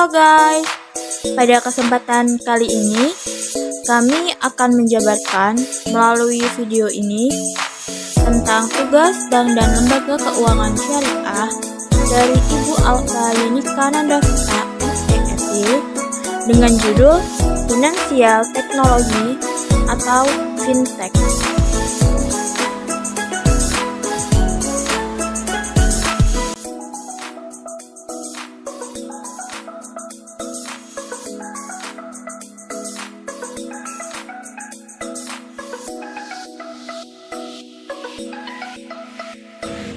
Halo guys, pada kesempatan kali ini kami akan menjabarkan melalui video ini tentang tugas bank dan lembaga keuangan syariah dari Ibu Alfa Yunika Nandavita SESI dengan judul Finansial Teknologi atau Fintech.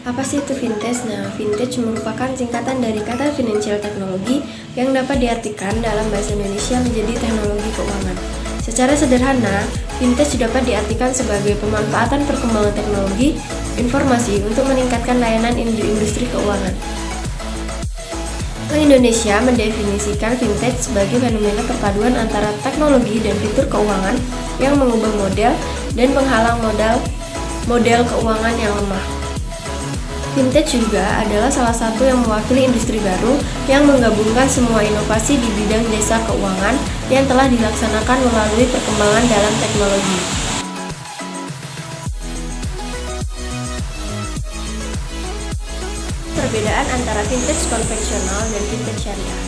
Apa sih itu fintech? Nah, fintech merupakan singkatan dari kata financial teknologi yang dapat diartikan dalam bahasa Indonesia menjadi teknologi keuangan. Secara sederhana, fintech dapat diartikan sebagai pemanfaatan perkembangan teknologi informasi untuk meningkatkan layanan industri keuangan. Bank Indonesia mendefinisikan fintech sebagai fenomena perpaduan antara teknologi dan fitur keuangan yang mengubah model dan menghalang model keuangan yang lemah. Fintech juga adalah salah satu yang mewakili industri baru yang menggabungkan semua inovasi di bidang jasa keuangan yang telah dilaksanakan melalui perkembangan dalam teknologi. Perbedaan antara fintech konvensional dan fintech syariah.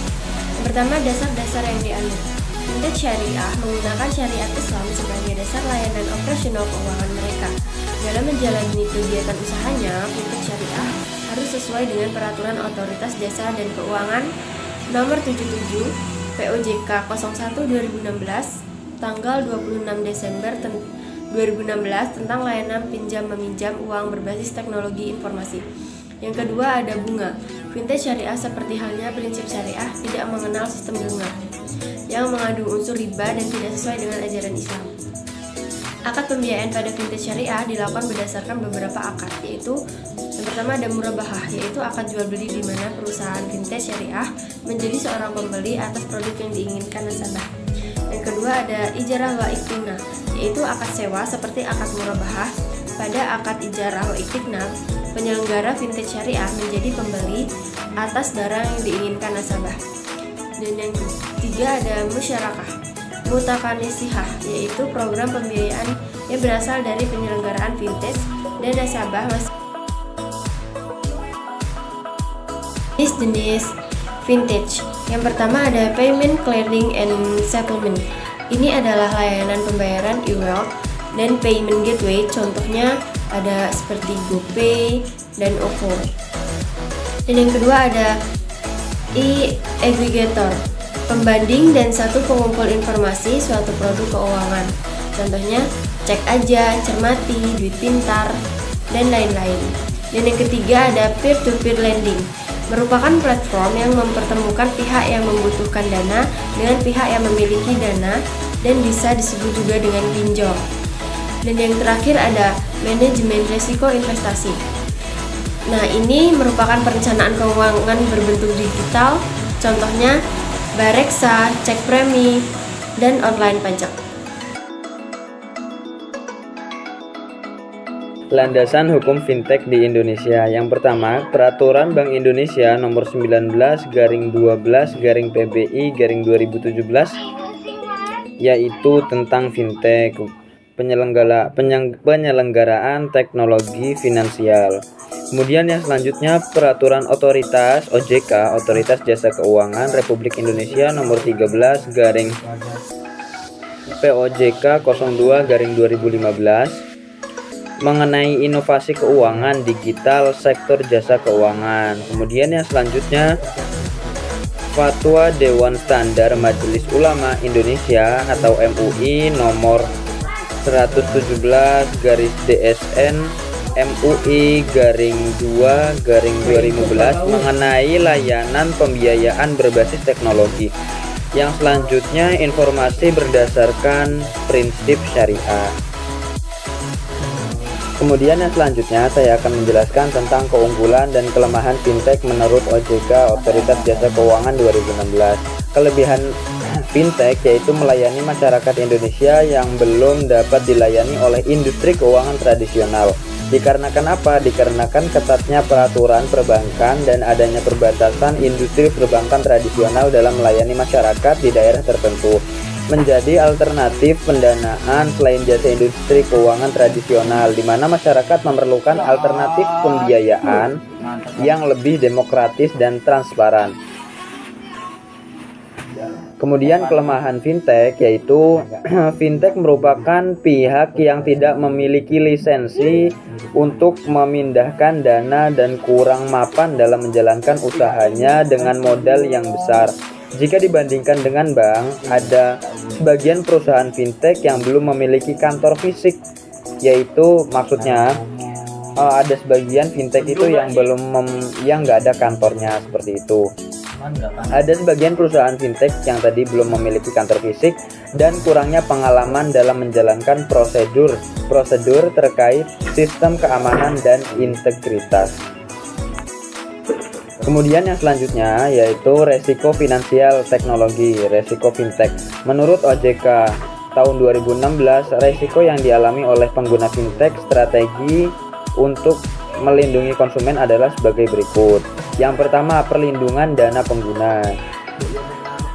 Yang pertama, dasar-dasar yang dianut. Fintech syariah menggunakan syariat Islam sebagai dasar layanan operasional keuangan mereka. Dalam menjalani kegiatan usahanya, fintech syariah harus sesuai dengan peraturan Otoritas Jasa dan Keuangan Nomor 77 POJK 01/2016 tanggal 26 Desember 2016 tentang layanan pinjam-meminjam uang berbasis teknologi informasi. Yang kedua ada bunga. Fintech syariah seperti halnya prinsip syariah tidak mengenal sistem bunga yang mengandung unsur riba dan tidak sesuai dengan ajaran Islam. Akad pembiayaan pada fintech syariah dilakukan berdasarkan beberapa akad, yaitu yang pertama ada murabahah, yaitu akad jual beli di mana perusahaan fintech syariah menjadi seorang pembeli atas produk yang diinginkan nasabah. Yang kedua ada ijarah wa iktina, yaitu akad sewa seperti akad murabahah. Pada akad ijarah wa iktina, penyelenggara fintech syariah menjadi pembeli atas barang yang diinginkan nasabah. Dan yang ketiga ada musyarakah mutakanisihah, yaitu program pembiayaan yang berasal dari penyelenggaraan fintech dan nasabah jenis fintech. Yang pertama ada payment clearing and settlement. Ini adalah layanan pembayaran e-wallet dan payment gateway. Contohnya ada seperti GoPay dan OVO. Dan yang kedua ada e-aggregator, pembanding dan satu pengumpul informasi suatu produk keuangan. Contohnya cek aja, cermati, duit pintar, dan lain-lain. Dan yang ketiga ada peer-to-peer lending, merupakan platform yang mempertemukan pihak yang membutuhkan dana dengan pihak yang memiliki dana dan bisa disebut juga dengan pinjol. Dan yang terakhir ada manajemen risiko investasi. Nah, ini merupakan perencanaan keuangan berbentuk digital, contohnya Bareksa, cek premi, dan online pajak. Landasan hukum fintech di Indonesia. Yang pertama, Peraturan Bank Indonesia Nomor 19/12/PBI/2017 yaitu tentang fintech, penyelenggaraan teknologi finansial. Kemudian yang selanjutnya Peraturan Otoritas OJK, Otoritas Jasa Keuangan Republik Indonesia Nomor 13/POJK 02/2015 mengenai inovasi keuangan digital sektor jasa keuangan. Kemudian yang selanjutnya Fatwa Dewan Standar Majelis Ulama Indonesia atau MUI Nomor 117/DSN MUI-2/2015 mengenai layanan pembiayaan berbasis teknologi. Yang selanjutnya informasi berdasarkan prinsip syariah. Kemudian yang selanjutnya saya akan menjelaskan tentang keunggulan dan kelemahan fintech menurut OJK Otoritas Jasa Keuangan 2016. Kelebihan fintech yaitu melayani masyarakat Indonesia yang belum dapat dilayani oleh industri keuangan tradisional. Dikarenakan apa? Dikarenakan ketatnya peraturan perbankan dan adanya perbatasan industri perbankan tradisional dalam melayani masyarakat di daerah tertentu. Menjadi alternatif pendanaan selain jasa industri keuangan tradisional, di mana masyarakat memerlukan alternatif pembiayaan yang lebih demokratis dan transparan. Kemudian kelemahan fintech yaitu fintech merupakan pihak yang tidak memiliki lisensi untuk memindahkan dana dan kurang mapan dalam menjalankan usahanya dengan modal yang besar. Jika dibandingkan dengan bank, ada sebagian perusahaan fintech yang belum memiliki kantor fisik, yaitu maksudnya ada sebagian fintech itu yang yang nggak ada kantornya seperti itu. Ada sebagian perusahaan fintech yang tadi belum memiliki kantor fisik dan kurangnya pengalaman dalam menjalankan prosedur terkait sistem keamanan dan integritas. Kemudian yang selanjutnya yaitu resiko finansial teknologi, resiko fintech. Menurut OJK tahun 2016, resiko yang dialami oleh pengguna fintech strategi untuk melindungi konsumen adalah sebagai berikut. Yang pertama, perlindungan dana pengguna.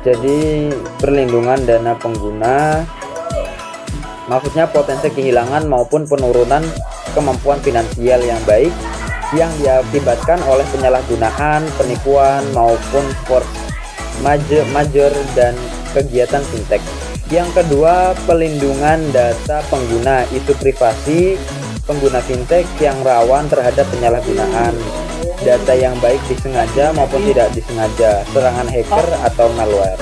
Jadi, perlindungan dana pengguna maksudnya potensi kehilangan maupun penurunan kemampuan finansial yang baik yang diakibatkan oleh penyalahgunaan, penipuan maupun force major dan kegiatan fintech. Yang kedua, pelindungan data pengguna, isu privasi pengguna fintech yang rawan terhadap penyalahgunaan data yang baik disengaja maupun tidak disengaja, serangan hacker atau malware.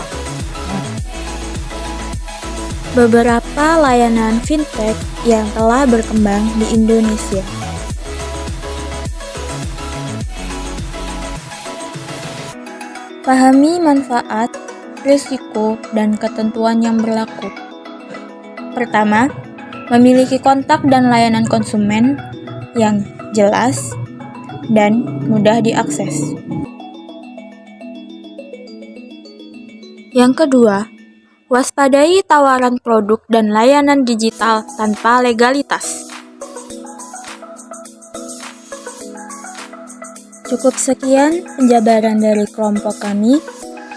Beberapa layanan fintech yang telah berkembang di Indonesia. Pahami manfaat, risiko, dan ketentuan yang berlaku. Pertama, memiliki kontak dan layanan konsumen yang jelas dan mudah diakses. Yang kedua, waspadai tawaran produk dan layanan digital tanpa legalitas. Cukup sekian penjabaran dari kelompok kami.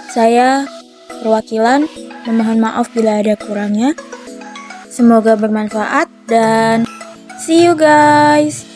Saya, perwakilan, memohon maaf bila ada kurangnya. Semoga bermanfaat dan see you guys.